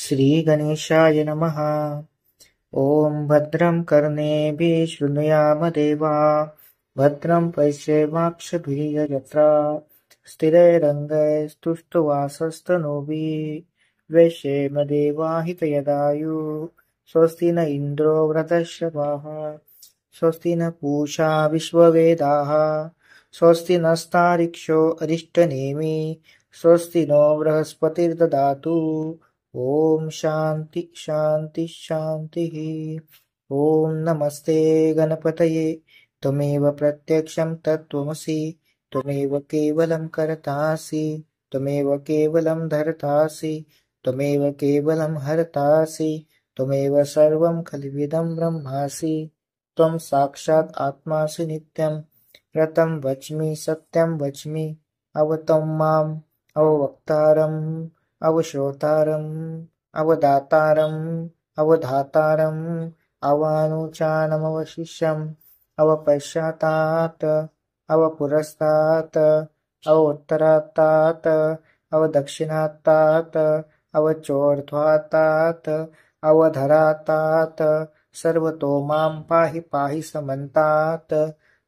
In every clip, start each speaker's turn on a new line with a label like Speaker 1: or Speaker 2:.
Speaker 1: श्रीगणेशाय नमः। ॐ भद्रं कर्णेभिः शृणुयाम देवा भद्रं पश्येमाक्षभिर्यजत्राः स्थिरैरङ्गैस्तुष्टुवासस्तनूभिः व्यशेम देवा हितयदायुः। स्वस्ति न इन्द्रो वृद्धश्रवाः स्वस्ति न पूषा विश्ववेदाः स्वस्ति नस्तार्क्ष्यो अरिष्टनेमि स्वस्ति नो बृहस्पतिर्ददातु। ॐ शान्ति शान्ति शान्तिः। ॐ नमस्ते गणपतये त्वमेव प्रत्यक्षं तत्त्वमसि त्वमेव केवलं कर्तासि त्वमेव केवलं धर्तासि त्वमेव केवलं हर्तासि त्वमेव सर्वं खल्विदं ब्रह्मासि। त्वं साक्षात् आत्मासि नित्यं ऋतं वच्मि सत्यं वच्मि अवतं माम् अववक्तारम् अवश्रोतारम् अवदातारम् अवधातारम् अवानुचानमवशिष्यम् अवपश्चातात् अवपुरस्तात् अवोत्तरात्तात् अवदक्षिणात्तात् अवचोर्ध्वात्तात् अवधरात्तात् सर्वतो मां पाहि पाहि समन्तात्।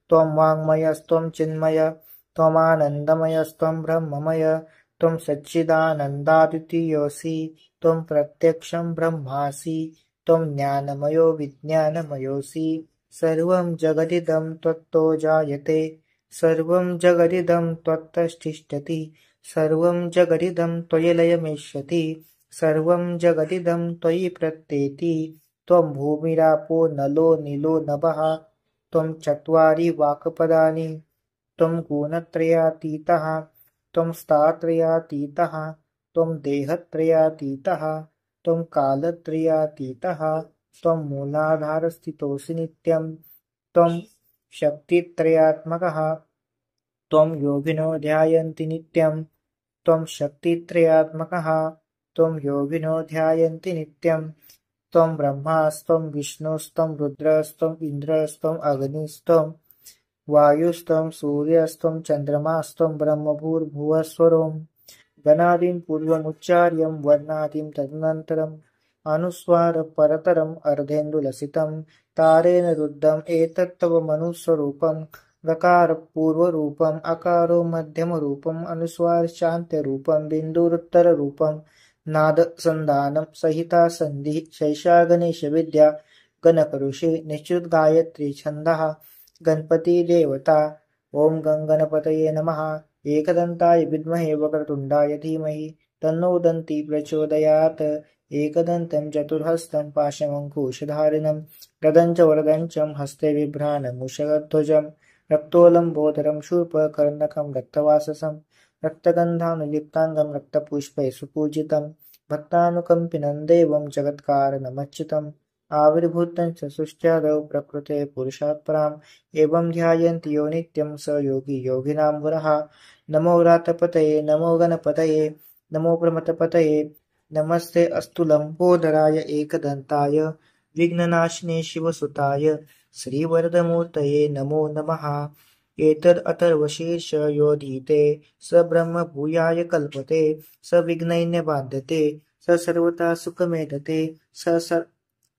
Speaker 1: त्वं वाङ्मयस्त्वं चिन्मय त्वमानन्दमयस्त्वं ब्रह्ममय त्वं सच्चिदानन्दाद्वितीयोऽसि त्वं प्रत्यक्षं ब्रह्मासि त्वं ज्ञानमयो विज्ञानमयोऽसि। सर्वं जगदिदं त्वत्तो जायते सर्वं जगदिदं त्वत्ततिष्ठति सर्वं जगदिदं त्वयि लयमेष्यति सर्वं जगदिदं त्वयि प्रत्येति। त्वं भूमिरापो नलो नीलो नभः त्वं चत्वारि वाक्पदानि त्वं गुणत्रयातीतः त्वं स्थात्रयातीतः त्वं देहत्रयातीतः त्वं कालत्रयातीतः त्वं मूलाधारस्थितोऽसि नित्यं त्वं शक्तित्रयात्मकः त्वं योगिनो ध्यायन्ति नित्यं त्वं शक्तित्रयात्मकः त्वं योगिनो ध्यायन्ति नित्यं त्वं ब्रह्मास्त्वं विष्णुस्त्वं रुद्रस्त्वं इन्द्रस्त्वं अग्निस्त्वं वायुस्त्वं सूर्यस्त्वं चन्द्रमास्त्वं ब्रह्मभूर्भुवस्वरों गणादिं पूर्वमुच्चार्यं वर्णादिं तदनन्तरम् अनुस्वारपरतरम् अर्धेन्दुलसितं तारेण रुद्धम् एतत्तव मनुस्वरूपं गकारपूर्वरूपम् अकारो मध्यमरूपम् अनुस्वारशान्त्यरूपं बिन्दुरुत्तररूपं नादसन्धानं सहिता सन्धिः शैषा गणेशविद्या गणकऋषि निश्चितगायत्री छन्दः गणपति देवता। ॐ गणपतये नमः। एकदन्ताय विद्महे वक्रतुण्डाय धीमहि तन्नो दन्ती प्रचोदयात्। एकदन्तं चतुर्हस्तं पाशमङ्कुशधारिणं गदं च वरदं च हस्ते बिभ्राणमुषध्वजं रक्तोलम्बोदरं शूर्पकर्णकं रक्तवाससं रक्तगन्धानुलिप्ताङ्गं रक्तपुष्पैः सुपूजितं भक्तानुकम्पिनं देवं जगत्कारणमच्युतम् आविर्भूतं च सृष्ट्यादौ प्रकृते पुरुषात् पराम् एवं ध्यायन्ति यो नित्यं स योगी योगिनां वरः। नमो व्रातपतये नमो गणपतये नमो प्रमथपतये नमस्ते अस्तु लम्बोदराय एकदन्ताय विघ्ननाशिने शिवसुताय श्रीवरदमूर्तये नमो नमः। एतदथर्वशीर्ष योधीते स ब्रह्म भूयाय कल्पते स विघ्नैर्न स सर्वथा सुखमेधते स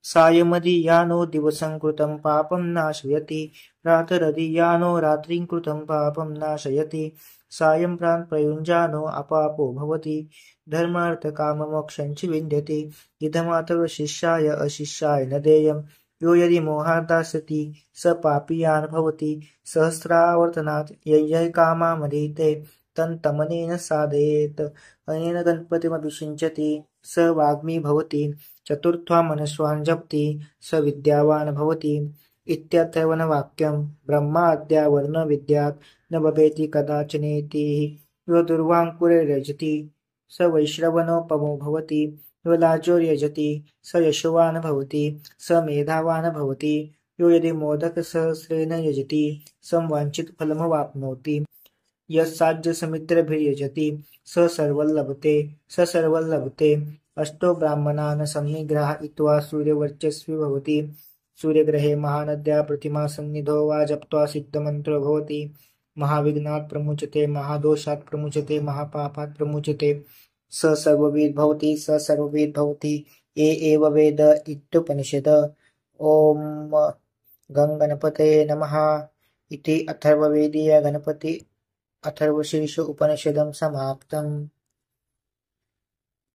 Speaker 1: सायमधियानो दिवसं कृतं पापं नाशयति प्रातरधियानो रात्रिं कृतं पापं नाशयति सायं प्राणप्रयुञ्जानो अपापो भवति धर्मार्थकाममोक्षं च विन्दति। इदमातर्वशिष्याय अशिष्याय न देयं यो यदि मोहात् दास्यति स पापीयान् भवति सहस्रावर्तनात् यय् कामामधीते तन्तमनेन साधयेत् अनेन गणपतिमभिषिञ्चति स वाग्मी भवति चतुर्था मनस्वान् जपति स विद्यावान् भवति इत्यथर्वणवाक्यं ब्रह्माद्या वर्ण विद्यात् न भवेति कदाचनेति। यो दुर्वाङ्कुरैर्यजति स वैश्रवणोपमो भवति यो लाजोर्यजति स यशोवान् भवति स मेधावान् भवति यो यदि मोदकसहस्रेण यजति संवाञ्छितफलमवाप्नोति यस्साध्यसमित्रभिर्यजति स सर्वं लभते। अष्टो ब्राह्मणान् संनिग्रहीत्वा सूर्यवर्चस्वी भवति सूर्यग्रहे महानद्या प्रतिमा सन्निधौ वा जप्त्वा सिद्धमन्त्रो भवति महाविघ्नात् प्रमुच्यते महादोषात् प्रमुच्यते महापापात् प्रमुच्यते स सर्वविद् भवति स सर्वविद् भवति ये एव वेद इत्युपनिषद। ॐ गं गणपतये नमः इति अथर्ववेदीय गणपति अथर्वशीर्ष उपनिषदं समाप्तम्।